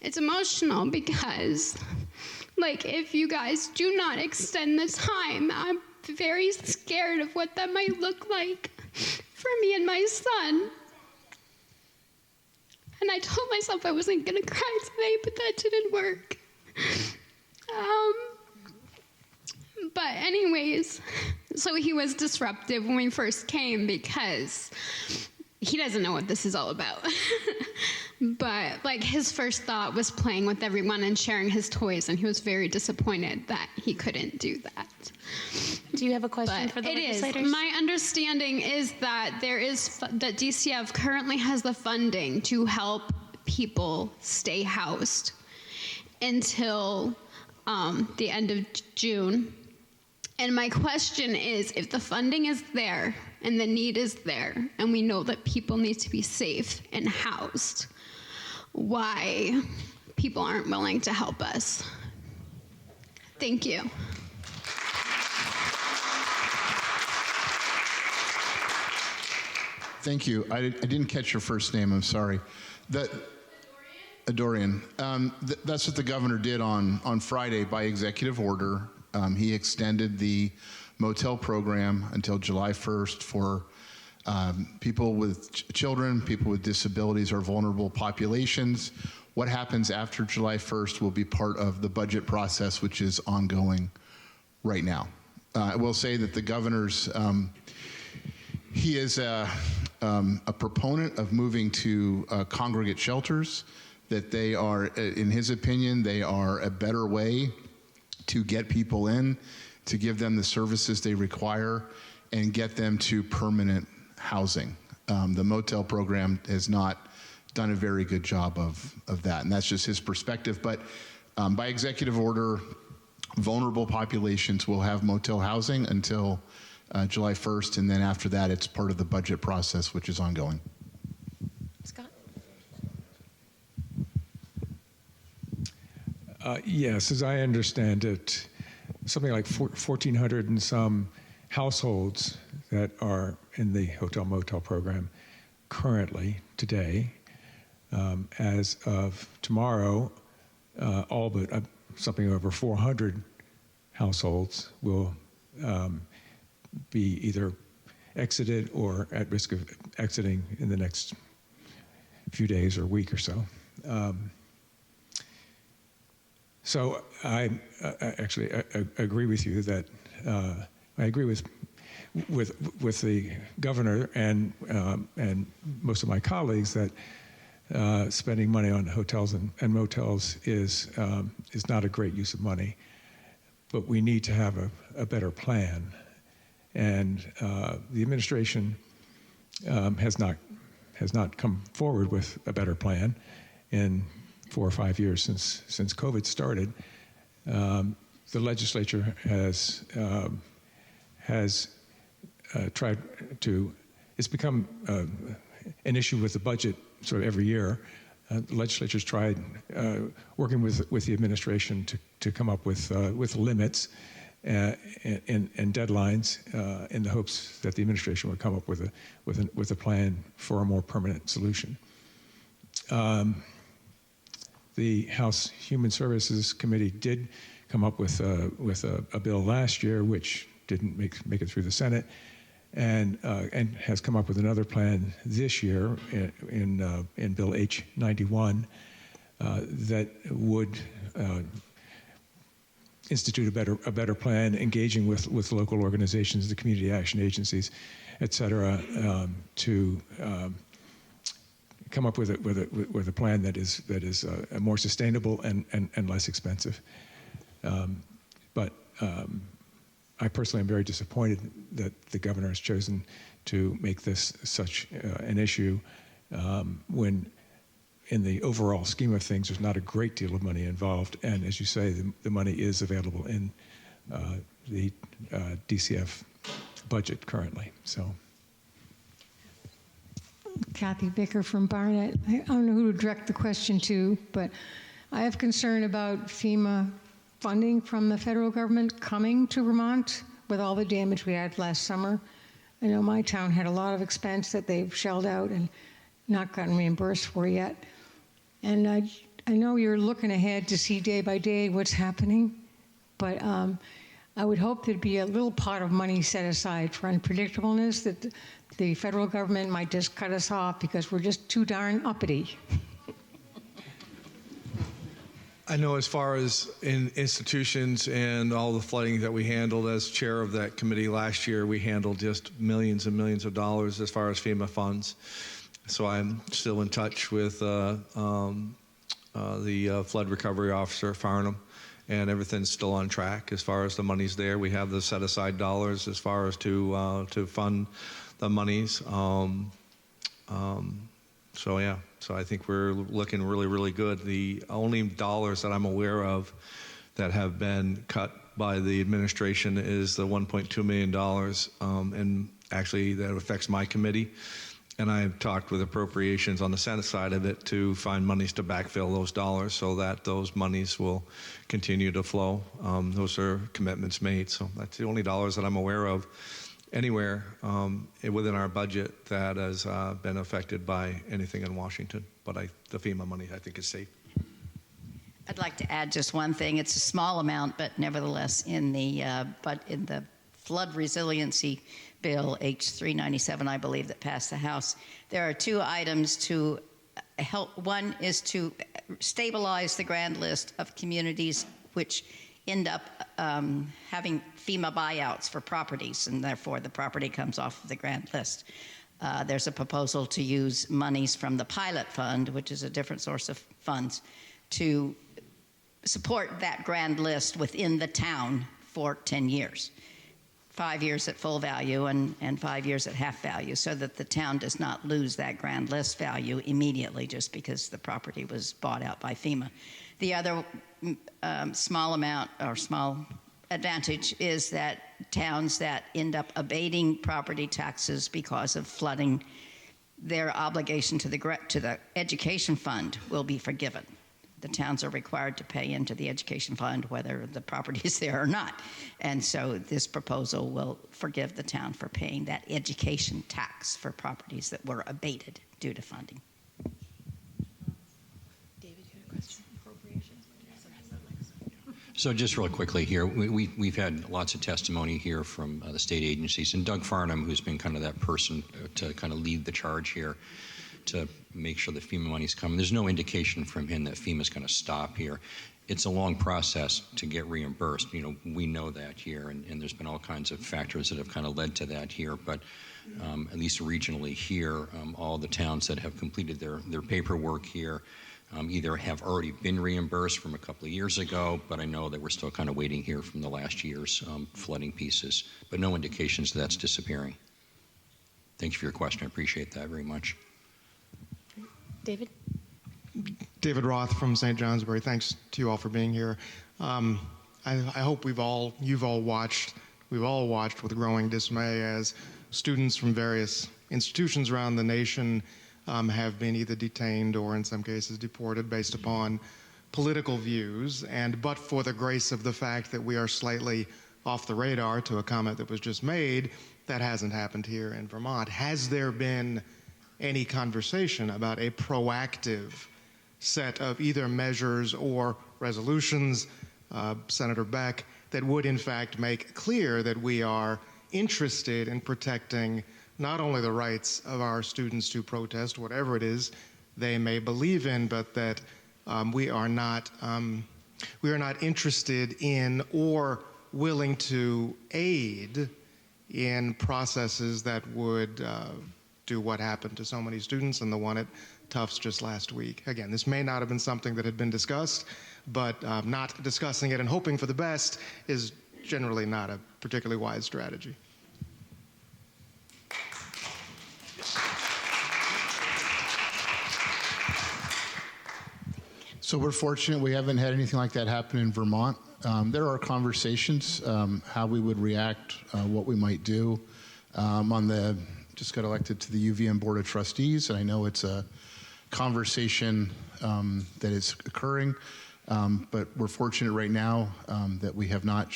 It's emotional because, like, if you guys do not extend the time, I'm very scared of what that might look like for me and my son. And I told myself I wasn't gonna cry today, but that didn't work. But anyways, so he was disruptive when we first came because he doesn't know what this is all about. But like his first thought was playing with everyone and sharing his toys, and he was very disappointed that he couldn't do that.
Do you have a question for the legislators?
It is. My understanding is that that DCF currently has the funding to help people stay housed until the end of June. And my question is, if the funding is there and the need is there, and we know that people need to be safe and housed, why people aren't willing to help us? Thank you.
Thank you. I didn't catch your first name. I'm sorry. Adorian. That's what the governor did on Friday by executive order. He extended the motel program until July 1st for people with children, people with disabilities, or vulnerable populations. What happens after July 1st will be part of the budget process, which is ongoing right now. I will say that the governor's, he is a proponent of moving to congregate shelters, that they are, in his opinion, they are a better way to get people in, to give them the services they require, and get them to permanent housing. The motel program has not done a very good job of that, and that's just his perspective. But by executive order, vulnerable populations will have motel housing until July 1st, and then after that, it's part of the budget process, which is ongoing.
Scott?
Yes, as I understand it, something like 1,400 and some households that are in the hotel motel program currently today. As of tomorrow, all but something over 400 households will be either exited or at risk of exiting in the next few days or week or so. So I actually agree with you that I agree with the governor and most of my colleagues that spending money on hotels and motels is not a great use of money, but we need to have a better plan. And the administration has not come forward with a better plan in 4 or 5 years since COVID started. The legislature has tried to. It's become an issue with the budget sort of every year. The legislature's tried working with the administration to come up with limits and deadlines in the hopes that the administration would come up with a plan for a more permanent solution. The House Human Services Committee did come up with a bill last year, which didn't make it through the Senate, and has come up with another plan this year in Bill H91 that would institute a better plan, engaging with local organizations, the community action agencies, et cetera, to come up with a plan that is more sustainable and less expensive. But I personally am very disappointed that the governor has chosen to make this such an issue when, in the overall scheme of things, there's not a great deal of money involved. And as you say, the money is available in the DCF budget currently. So.
Kathy Bicker from Barnett. I don't know who to direct the question to, but I have concern about FEMA funding from the federal government coming to Vermont with all the damage we had last summer. I know my town had a lot of expense that they've shelled out and not gotten reimbursed for yet. And I know you're looking ahead to see day by day what's happening, but I would hope there'd be a little pot of money set aside for unpredictableness, that the federal government might just cut us off because we're just too darn uppity.
I know as far as in institutions and all the flooding that we handled, as chair of that committee last year, we handled just millions and millions of dollars as far as FEMA funds. So I'm still in touch with the flood recovery officer, Farnham, and everything's still on track as far as the money's there. We have the set aside dollars as far as to fund the monies. So yeah, so I think we're looking really, really good. The only dollars that I'm aware of that have been cut by the administration is the $1.2 million, and actually that affects my committee. And I've talked with appropriations on the Senate side of it to find monies to backfill those dollars so that those monies will continue to flow. Those are commitments made, so that's the only dollars that I'm aware of anywhere within our budget that has been affected by anything in Washington. But the FEMA money, I think, is safe.
I'd like to add just one thing. It's a small amount, but nevertheless, in the flood resiliency bill, H397, I believe, that passed the House, there are two items to help. One is to stabilize the grand list of communities which end up having FEMA buyouts for properties, and therefore the property comes off of the grand list. There's a proposal to use monies from the pilot fund, which is a different source of funds, to support that grand list within the town for 10 years. 5 years at full value and 5 years at half value, so that the town does not lose that grand list value immediately just because the property was bought out by FEMA. The other small amount or small advantage is that towns that end up abating property taxes because of flooding, their obligation to the education fund will be forgiven. The towns are required to pay into the education fund whether the property is there or not. And so this proposal will forgive the town for paying that education tax for properties that were abated due to funding.
David, you had a question? Appropriations?
So just real quickly here, we've had lots of testimony here from the state agencies, and Doug Farnham, who's been kind of that person to kind of lead the charge here to make sure that FEMA money's coming. There's no indication from him that FEMA's going to stop here. It's a long process to get reimbursed. You know, we know that here, and there's been all kinds of factors that have kind of led to that here. But at least regionally here, all the towns that have completed their paperwork here either have already been reimbursed from a couple of years ago, but I know that we're still kind of waiting here from the last year's flooding pieces. But no indications that that's disappearing. Thank you for your question. I appreciate that very much.
David?
David Roth from St. Johnsbury. Thanks to you all for being here. I hope we've all watched with growing dismay as students from various institutions around the nation have been either detained or in some cases deported based upon political views. And but for the grace of the fact that we are slightly off the radar, to a comment that was just made, that hasn't happened here in Vermont. Has there been any conversation about a proactive set of either measures or resolutions, Senator Beck, that would in fact make clear that we are interested in protecting not only the rights of our students to protest whatever it is they may believe in, but that we are not interested in or willing to aid in processes that would do what happened to so many students and the one at Tufts just last week. Again, this may not have been something that had been discussed, but not discussing it and hoping for the best is generally not a particularly wise strategy.
So we're fortunate we haven't had anything like that happen in Vermont. There are conversations how we would react, what we might do. Just got elected to the UVM Board of Trustees, and I know it's a conversation that is occurring. But we're fortunate right now that we have not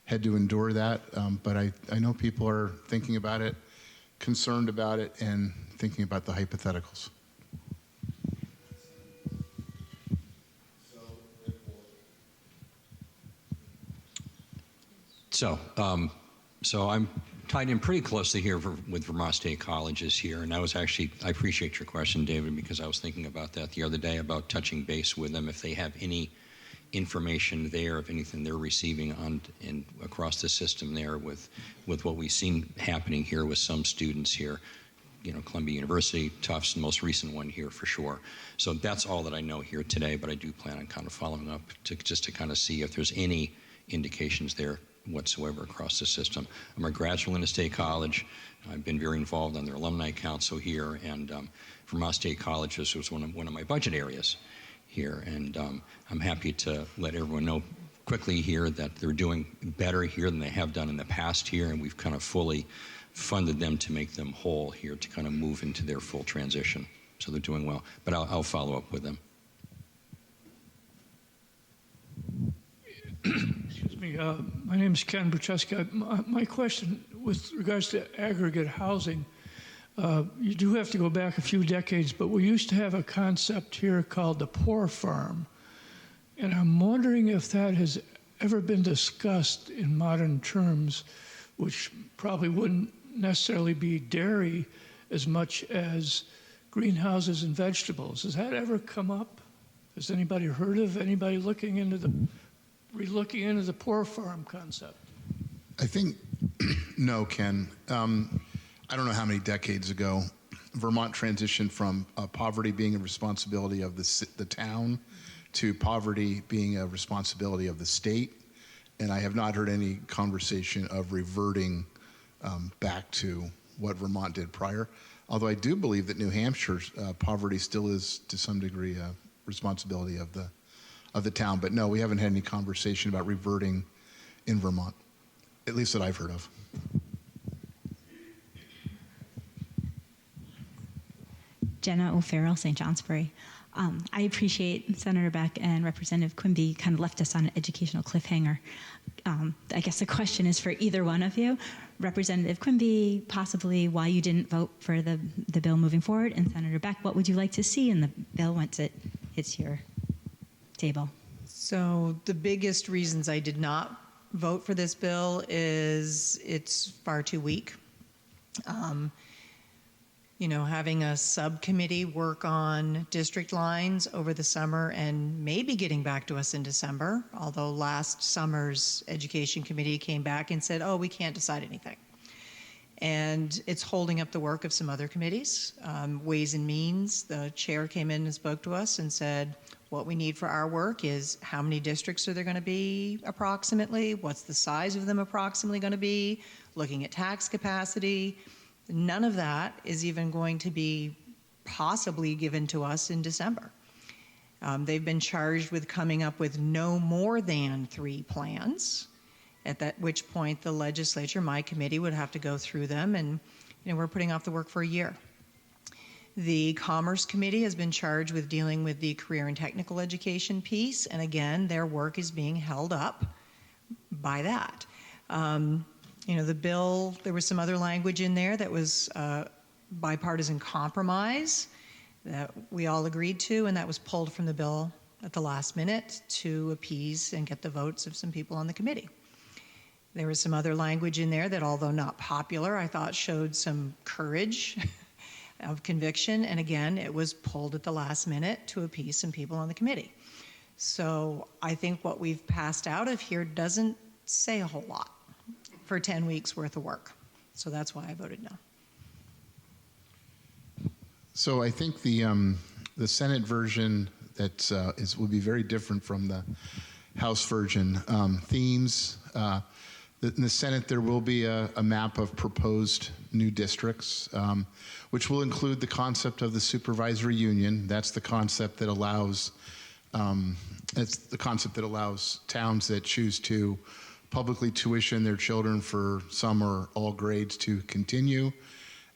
had to endure that. But I know people are thinking about it, concerned about it, and thinking about the hypotheticals.
So I'm tied in pretty closely here with Vermont State Colleges here, and I appreciate your question, David, because I was thinking about that the other day about touching base with them if they have any information there, if anything they're receiving across the system there with what we've seen happening here with some students here, Columbia University, Tufts, the most recent one here for sure. So that's all that I know here today, but I do plan on kind of following up just to kind of see if there's any indications there whatsoever across the system. I'm a graduate in State College. I've been very involved on their alumni council here, and Vermont State College was one of my budget areas here, and I'm happy to let everyone know quickly here that they're doing better here than they have done in the past here, and we've kind of fully funded them to make them whole here to kind of move into their full transition. So they're doing well, but I'll follow up with them.
Excuse me. My name is Ken Brucheska. My question with regards to aggregate housing, you do have to go back a few decades, but we used to have a concept here called the poor farm. And I'm wondering if that has ever been discussed in modern terms, which probably wouldn't necessarily be dairy as much as greenhouses and vegetables. Has that ever come up? Has anybody heard of anybody looking into the poor farm concept?
I think, no, Ken. I don't know how many decades ago Vermont transitioned from poverty being a responsibility of the town to poverty being a responsibility of the state. And I have not heard any conversation of reverting back to what Vermont did prior. Although I do believe that New Hampshire's poverty still is to some degree a responsibility of the town. But no, we haven't had any conversation about reverting in Vermont, at least that I've heard of.
Jenna O'Farrell, St. Johnsbury. I appreciate Senator Beck and Representative Quimby kind of left us on an educational cliffhanger. I guess the question is for either one of you. Representative Quimby, possibly why you didn't vote for the bill moving forward, and Senator Beck, what would you like to see in the bill once it hits your table?
So the biggest reasons I did not vote for this bill is it's far too weak. Having a subcommittee work on district lines over the summer and maybe getting back to us in December, although last summer's education committee came back and said, oh, we can't decide anything. And it's holding up the work of some other committees. Ways and Means, the chair came in and spoke to us and said, what we need for our work is how many districts are there going to be approximately, what's the size of them approximately going to be, looking at tax capacity. None of that is even going to be possibly given to us in December. They've been charged with coming up with no more than 3 plans, at which point the legislature, my committee, would have to go through them, and we're putting off the work for a year. The Commerce Committee has been charged with dealing with the career and technical education piece, and again, their work is being held up by that. The bill, there was some other language in there that was bipartisan compromise that we all agreed to, and that was pulled from the bill at the last minute to appease and get the votes of some people on the committee. There was some other language in there that, although not popular, I thought showed some courage of conviction. And again, it was pulled at the last minute to appease some people on the committee. So I think what we've passed out of here doesn't say a whole lot for 10 weeks worth of work. So that's why I voted no.
So I think the Senate version that will be very different from the House version. Themes. In the Senate, there will be a map of proposed new districts, which will include the concept of the supervisory union. That's the concept that allows towns that choose to publicly tuition their children for some or all grades to continue.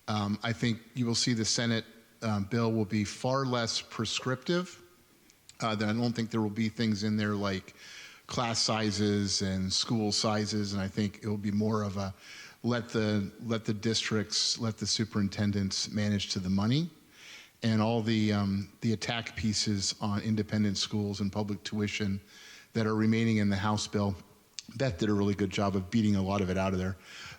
I think you will see the Senate bill will be far less prescriptive. I don't think there will be things in there like class sizes and school sizes, and I think it will be more of a let the districts, let the superintendents manage to the money, and all the attack pieces on independent schools and public tuition that are remaining in the House bill. Beth did a really good job of beating a lot of it out of there,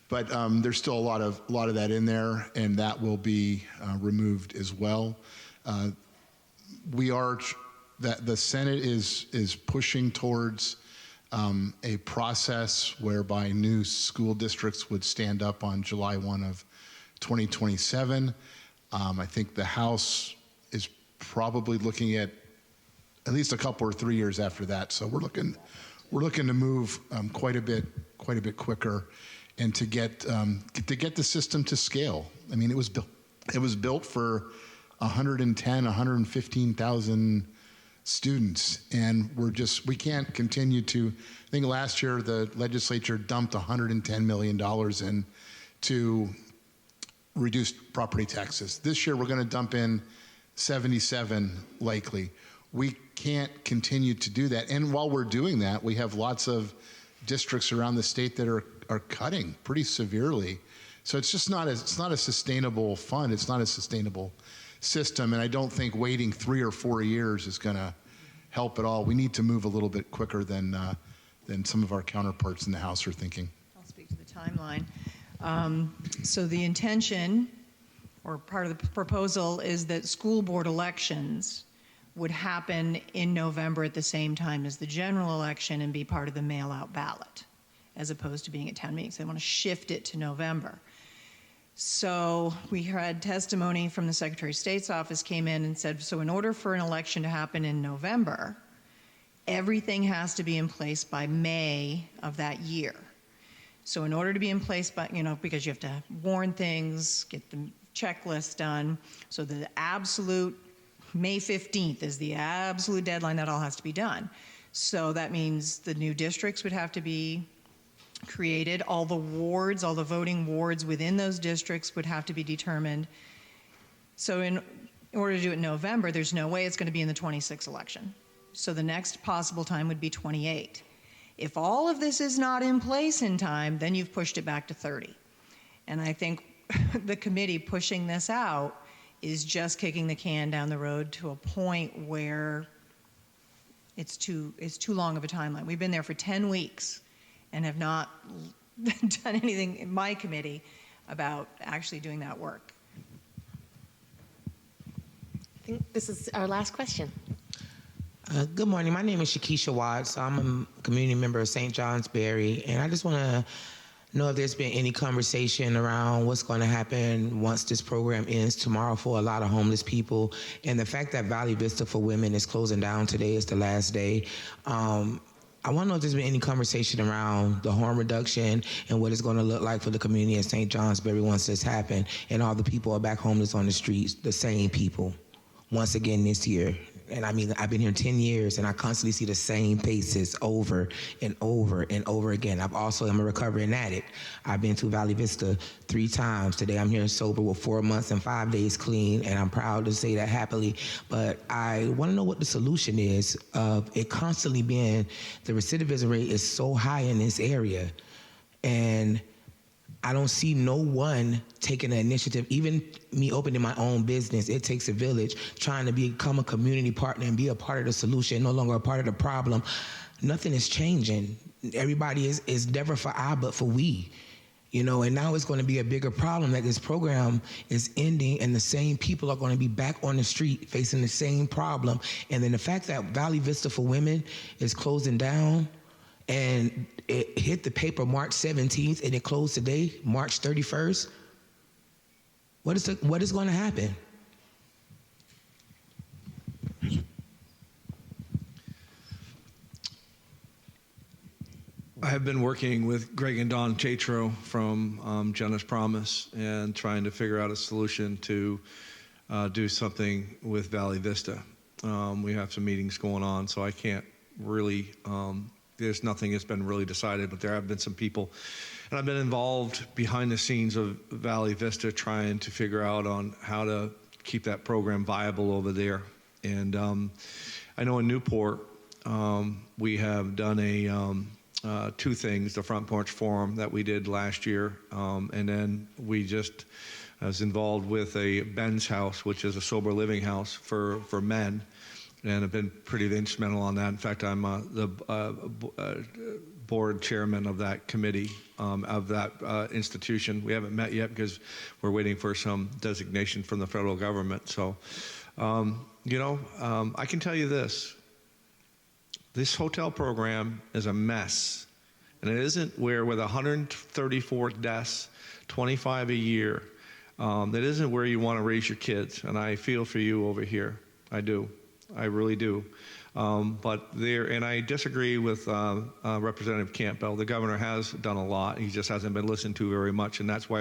but there's still a lot of that in there, and that will be removed as well. The Senate is pushing towards a process whereby new school districts would stand up on July 1 of 2027. I think the House is probably looking at least a couple or 3 years after that. So we're looking to move quite a bit quicker, and to get the system to scale. I mean, it was built for 115,000 students, and we can't continue to. I think last year the legislature dumped $110 million in to reduce property taxes. This year we're going to dump in 77 likely. We can't continue to do that, and while we're doing that, we have lots of districts around the state that are cutting pretty severely. So it's just not a sustainable fund. It's not a sustainable system, and I don't think waiting 3 or 4 years is going to help at all. We need to move a little bit quicker than some of our counterparts in the House are thinking.
I'll speak to the timeline. So the intention, or part of the proposal, is that school board elections would happen in November at the same time as the general election and be part of the mail-out ballot, as opposed to being at town meetings. They want to shift it to November. So we had testimony from the Secretary of State's office came in and said, so in order for an election to happen in November, everything has to be in place by May of that year. So in order to be in place by, because you have to warn things, get the checklist done, so the absolute May 15th is the absolute deadline that all has to be done. So that means the new districts would have to be created. All the wards, all the voting wards within those districts would have to be determined. So in order to do it in November, there's no way it's going to be in the 26 election. So the next possible time would be 28. If all of this is not in place in time, then you've pushed it back to 30. And I think the committee pushing this out is just kicking the can down the road to a point where it's too long of a timeline. We've been there for 10 weeks and have not done anything in my committee about actually doing that work.
I think this is our last question.
Good morning. My name is Shakisha Watts. I'm a community member of St. Johnsbury, and I just want to know if there's been any conversation around what's going to happen once this program ends tomorrow for a lot of homeless people, and the fact that Valley Vista for Women is closing down today is the last day. I want to know if there's been any conversation around the harm reduction and what it's going to look like for the community of St. Johnsbury once this happens, and all the people are back homeless on the streets, the same people, once again this year. And I mean, I've been here 10 years, and I constantly see the same faces over and over and over again. I'm a recovering addict. I've been to Valley Vista 3 times. Today I'm here sober with 4 months and 5 days clean, and I'm proud to say that happily. But I want to know what the solution is of it constantly being, the recidivism rate is so high in this area. And I don't see no one taking the initiative. Even me opening my own business, it takes a village, trying to become a community partner and be a part of the solution, no longer a part of the problem. Nothing is changing. Everybody is never for I, but for we. You know, and now it's going to be a bigger problem that this program is ending and the same people are going to be back on the street facing the same problem. And then the fact that Valley Vista for Women is closing down, and it hit the paper March 17th and it closed today, March 31st. What is going to happen?
I have been working with Greg and Don Chatro from Jenna's Promise and trying to figure out a solution to do something with Valley Vista. We have some meetings going on, so I can't really, there's nothing that's been really decided, but there have been some people. And I've been involved behind the scenes of Valley Vista trying to figure out on how to keep that program viable over there. And I know in Newport, we have done two things, the Front Porch Forum that we did last year, and then we just was involved with a Ben's House, which is a sober living house for men, and have been pretty instrumental on that. In fact, I'm the board chairman of that committee, of that institution. We haven't met yet because we're waiting for some designation from the federal government. So, I can tell you this. This hotel program is a mess, and it isn't where with 134 deaths, 25 a year, that isn't where you want to raise your kids, and I feel for you over here. I do. I really do. But there, and I disagree with Representative Campbell. The governor has done a lot. He just hasn't been listened to very much, and that's why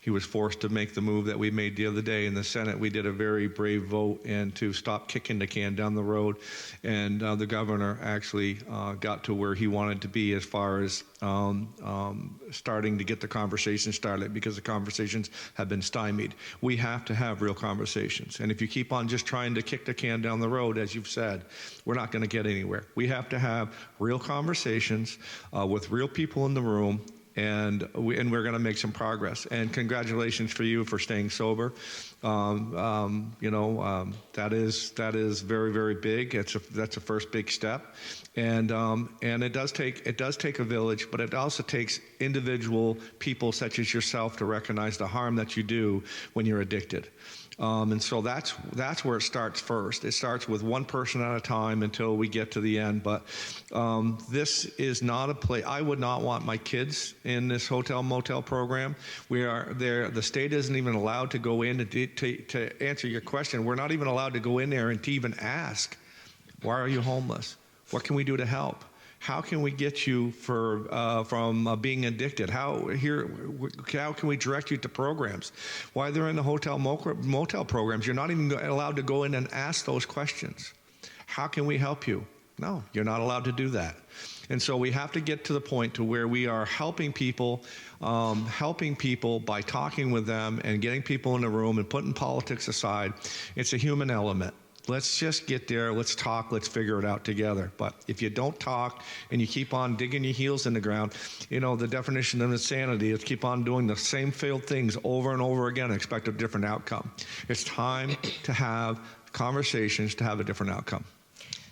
he was forced to make the move that we made the other day in the Senate. We did a very brave vote and to stop kicking the can down the road, and the governor actually got to where he wanted to be as far as starting to get the conversation started, because the conversations have been stymied. We have to have real conversations, and if you keep on just trying to kick the can down the road, as you've said, we're not going to get anywhere. We have to have real conversations with real people in the room, and we're going to make some progress. And congratulations for you for staying sober. That is very, very big. That's a first big step, and it does take a village, but it also takes individual people such as yourself to recognize the harm that you do when you're addicted. And so that's where it starts first. It starts with one person at a time until we get to the end. But this is not a place. I would not want my kids in this hotel motel program. We are there. The state isn't even allowed to go in to answer your question. We're not even allowed to go in there and to even ask, why are you homeless? What can we do to help? How can we get you from being addicted? How can we direct you to programs? Why they're in the hotel motel programs, you're not even allowed to go in and ask those questions. How can we help you? No, you're not allowed to do that. And so we have to get to the point to where we are helping people by talking with them and getting people in the room and putting politics aside. It's a human element. Let's just get there, let's talk, let's figure it out together. But if you don't talk and you keep on digging your heels in the ground, the definition of insanity is keep on doing the same failed things over and over again and expect a different outcome. It's time to have conversations to have a different outcome.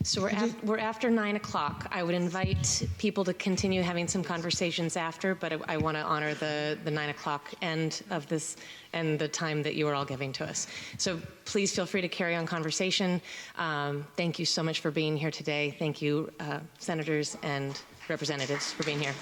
So we're after 9 o'clock. I would invite people to continue having some conversations after, but I want to honor the 9 o'clock end of this and the time that you are all giving to us. So please feel free to carry on conversation. Thank you so much for being here today. Thank you, senators and representatives, for being here.